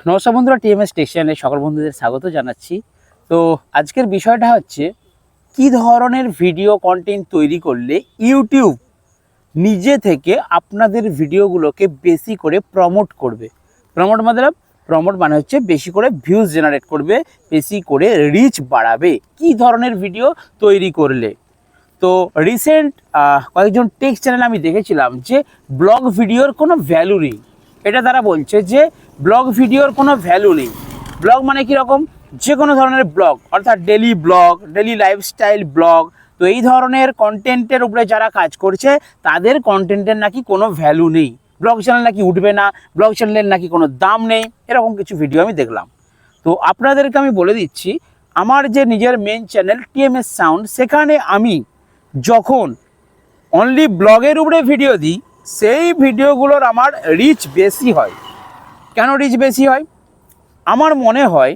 নমস্কার বন্ধুরা, টিএমএস টেকশনে সকল বন্ধুদের স্বাগত জানাচ্ছি। তো আজকের বিষয়টা হচ্ছে কি ধরনের ভিডিও কন্টেন্ট তৈরি করলে ইউটিউব নিজে থেকে আপনাদের ভিডিওগুলোকে বেশি করে প্রমোট করবে। প্রমোট মানে হচ্ছে বেশি করে ভিউজ জেনারেট করবে, বেশি করে রিচ বাড়াবে কি ধরনের ভিডিও তৈরি করলে। তো রিসেন্ট কয়েকজন টেক চ্যানেল আমি দেখেছিলাম যে ব্লগ ভিডিওর কোনো ভ্যালু নেই। এটা তারা বলছে যে ব্লগ ভিডিওর কোনো ভ্যালু নেই। ব্লগ মানে কীরকম, যে কোনো ধরনের ব্লগ, অর্থাৎ daily blog, daily lifestyle blog. তো এই ধরনের কন্টেন্টের উপরে যারা কাজ করছে তাদের কন্টেন্টের নাকি কোনো ভ্যালু নেই, ব্লগ চ্যানেল নাকি উঠবে না, ব্লগ চ্যানেলের নাকি কোনো দাম নেই, এরকম কিছু ভিডিও আমি দেখলাম। তো আপনাদেরকে আমি বলে দিচ্ছি, আমার যে নিজের মেন চ্যানেল টিএমএস সাউন্ড, সেখানে আমি যখন অনলি ব্লগের উপরে ভিডিও দিই সেই ভিডিওগুলোর আমার রিচ বেশি হয়। কেন রিচ বেশি হয়? আমার মনে হয়,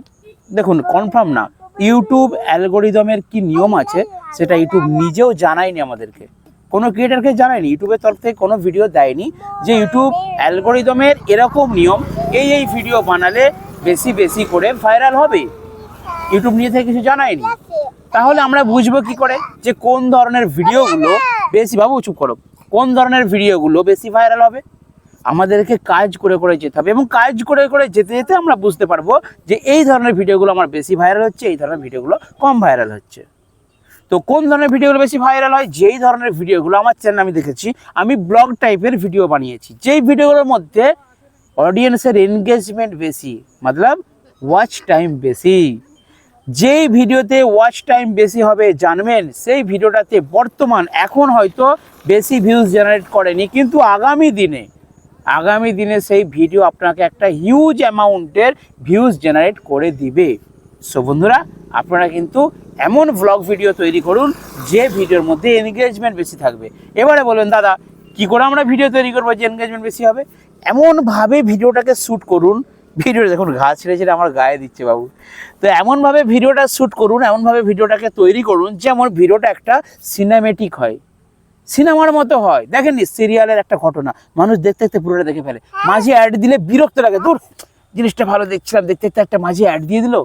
দেখুন কনফার্ম না, ইউটিউব অ্যালগোরিদমের কি নিয়ম আছে সেটা ইউটিউব নিজেও জানায়নি আমাদেরকে, কোনো ক্রিয়েটারকে জানায়নি, ইউটিউবের তরফ থেকে কোনো ভিডিও দেয়নি যে ইউটিউব অ্যালগোরিদমের এরকম নিয়ম, এই ভিডিও বানালে বেশি বেশি করে ভাইরাল হবে। ইউটিউব নিজে থেকে কিছু জানায়নি। তাহলে আমরা বুঝবো কি করে যে কোন ধরনের ভিডিওগুলো বেশি, বাবু চুপ করো, কোন ধরনের ভিডিওগুলো বেশি ভাইরাল হবে? আমাদেরকে কাজ করে করে যেতে হবে, এবং কাজ করে করে যেতে যেতে আমরা বুঝতে পারবো যে এই ধরনের ভিডিওগুলো আমার বেশি ভাইরাল হচ্ছে, এই ধরনের ভিডিওগুলো কম ভাইরাল হচ্ছে। তো কোন ধরনের ভিডিওগুলো বেশি ভাইরাল হয়? যেই ধরনের ভিডিওগুলো, আমার চ্যানেল আমি দেখেছি, আমি ব্লগ টাইপের ভিডিও বানিয়েছি, যেই ভিডিওগুলোর মধ্যে অডিয়েন্সের এনগেজমেন্ট বেশি, মতলব ওয়াচ টাইম বেশি। যেই ভিডিওতে ওয়াচ টাইম বেশি হবে জানবেন সেই ভিডিওটাতে বর্তমান এখন হয়তো বেশি ভিউজ জেনারেট করেনি, কিন্তু আগামী দিনে সেই ভিডিও আপনাকে একটা হিউজ অ্যামাউন্টের ভিউজ জেনারেট করে দিবে। সো বন্ধুরা, আপনারা কিন্তু এমন ব্লগ ভিডিও তৈরি করুন যে ভিডিওর মধ্যে এনগেজমেন্ট বেশি থাকবে। এবারে বলবেন দাদা কি করে আমরা ভিডিও তৈরি করবো যে এনগেজমেন্ট বেশি হবে? এমনভাবে ভিডিওটাকে শ্যুট করুন, ভিডিও দেখুন ঘাস ছেড়ে ছেড়ে আমার গায়ে দিচ্ছে বাবু। তো এমনভাবে ভিডিওটা শ্যুট করুন, এমনভাবে ভিডিওটাকে তৈরি করুন যেমন ভিডিওটা একটা সিনেমেটিক হয়, সিনেমার মতো হয়। দেখেননি সিরিয়ালের একটা ঘটনা, মানুষ দেখতে দেখতে পুরোটা দেখে ফেলে, মাঝে অ্যাড দিলে বিরক্ত লাগে, দূর জিনিসটা ভালো দেখছিলাম, দেখতে দেখতে একটা মাঝে অ্যাড দিয়ে দিল।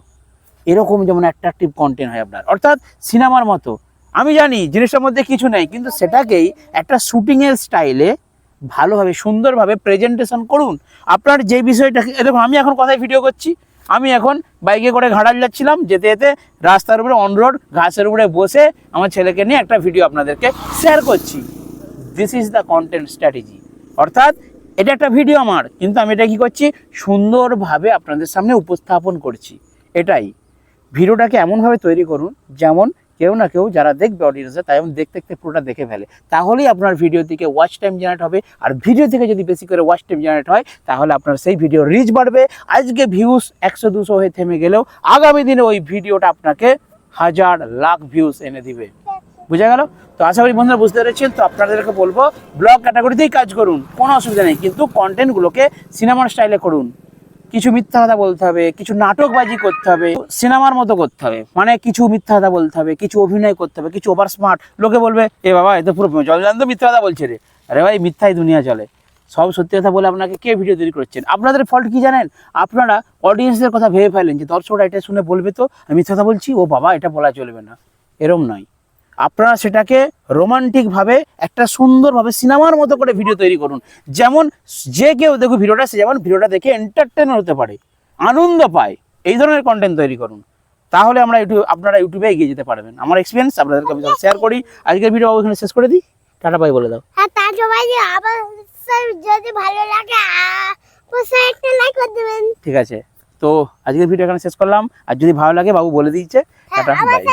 এরকম যেমন অ্যাট্রাকটিভ কন্টেন্ট হয় আপনার, অর্থাৎ সিনেমার মতো। আমি জানি জিনিসটার মধ্যে কিছু নেই, কিন্তু সেটাকেই একটা শুটিংয়ের স্টাইলে ভালোভাবে সুন্দরভাবে প্রেজেন্টেশন করুন। আপনার যে বিষয়টা, দেখুন আমি এখন কথায় ভিডিও করছি, আমি এখন বাইকে করে ঘাটাল যাচ্ছিলাম, যেতে যেতে রাস্তার উপরে অন রোড ঘাসের উপরে বসে আমার ছেলেকে নিয়ে একটা ভিডিও আপনাদেরকে শেয়ার করছি। This is the content strategy. অর্থাৎ এটা একটা ভিডিও আমার, কিন্তু আমি এটা কী করছি, সুন্দরভাবে আপনাদের সামনে উপস্থাপন করছি। এটাই ভিডিওটাকে এমনভাবে তৈরি করুন যেমন কেউ না কেউ যারা দেখবে অডিয়েন্সে, তাই এমন দেখতে দেখতে পুরোটা দেখে ফেলে, তাহলেই আপনার ভিডিও থেকে ওয়াচ টাইম জেনারেট হবে। আর ভিডিও থেকে যদি বেশি করে ওয়াচ টাইম জেনারেট হয় তাহলে আপনার সেই ভিডিও রিচ বাড়বে। আজকে ভিউজ 100-200 হয়ে থেমে গেলেও আগামী দিনে ওই ভিডিওটা আপনাকে হাজার লাখ ভিউজ এনে দিবে। বুঝা গেল? তো আশা করি বন্ধুরা বুঝতে পেরেছেন। তো আপনাদেরকে বলবো ব্লগ ক্যাটাগরিতেই কাজ করুন, কোনো অসুবিধা নেই, কিন্তু কন্টেন্টগুলোকে সিনেমার স্টাইলে করুন। কিছু মিথ্যা কথা বলতে হবে, কিছু নাটকবাজি করতে হবে, সিনেমার মতো করতে হবে, মানে কিছু মিথ্যা কথা বলতে হবে, কিছু অভিনয় করতে হবে, কিছু ওভার স্মার্ট। লোকে বলবে এ বাবা এ তো পুরো জলজান্ত মিথ্যা কথা বলছে রে। আরে ভাই, মিথ্যাই দুনিয়া চলে, সব সত্যি কথা বলে আপনাকে কে ভিডিও তৈরি করছেন? আপনাদের ফল্ট কি জানেন? আপনারা অডিয়েন্সদের কথা ভেবে ফেলেন যে দর্শকরা এটা শুনে বলবে তো আমি মিথ্যা কথা বলছি, ও বাবা এটা বলা চলবে না। এরম নয়, আপনারা সেটাকে রোমান্টিকভাবে একটা সুন্দরভাবে সিনেমার মতো করে ভিডিও তৈরি করুন, যেমন যে কেউ দেখুক ভিডিওটা, সে যেমন ভিডিওটা দেখে এন্টারটেন হতে পারে, আনন্দ পায়। এই ধরনের কন্টেন্ট তৈরি করুন, তাহলে আপনারা ইউটিউবে এগিয়ে যেতে পারবেন। আমার এক্সপিরিয়েন্স আপনাদেরকে আমি শেয়ার করি। আজকের ভিডিও এখানে শেষ করে দিই, টাটা বাই বলে দাও। যদি ভালো লাগে একটা লাইক করে দেবেন। ঠিক আছে, তো আজকের ভিডিও এখানে শেষ করলাম। আর যদি ভালো লাগে বাবু বলে দিয়েছে টাটা বাই।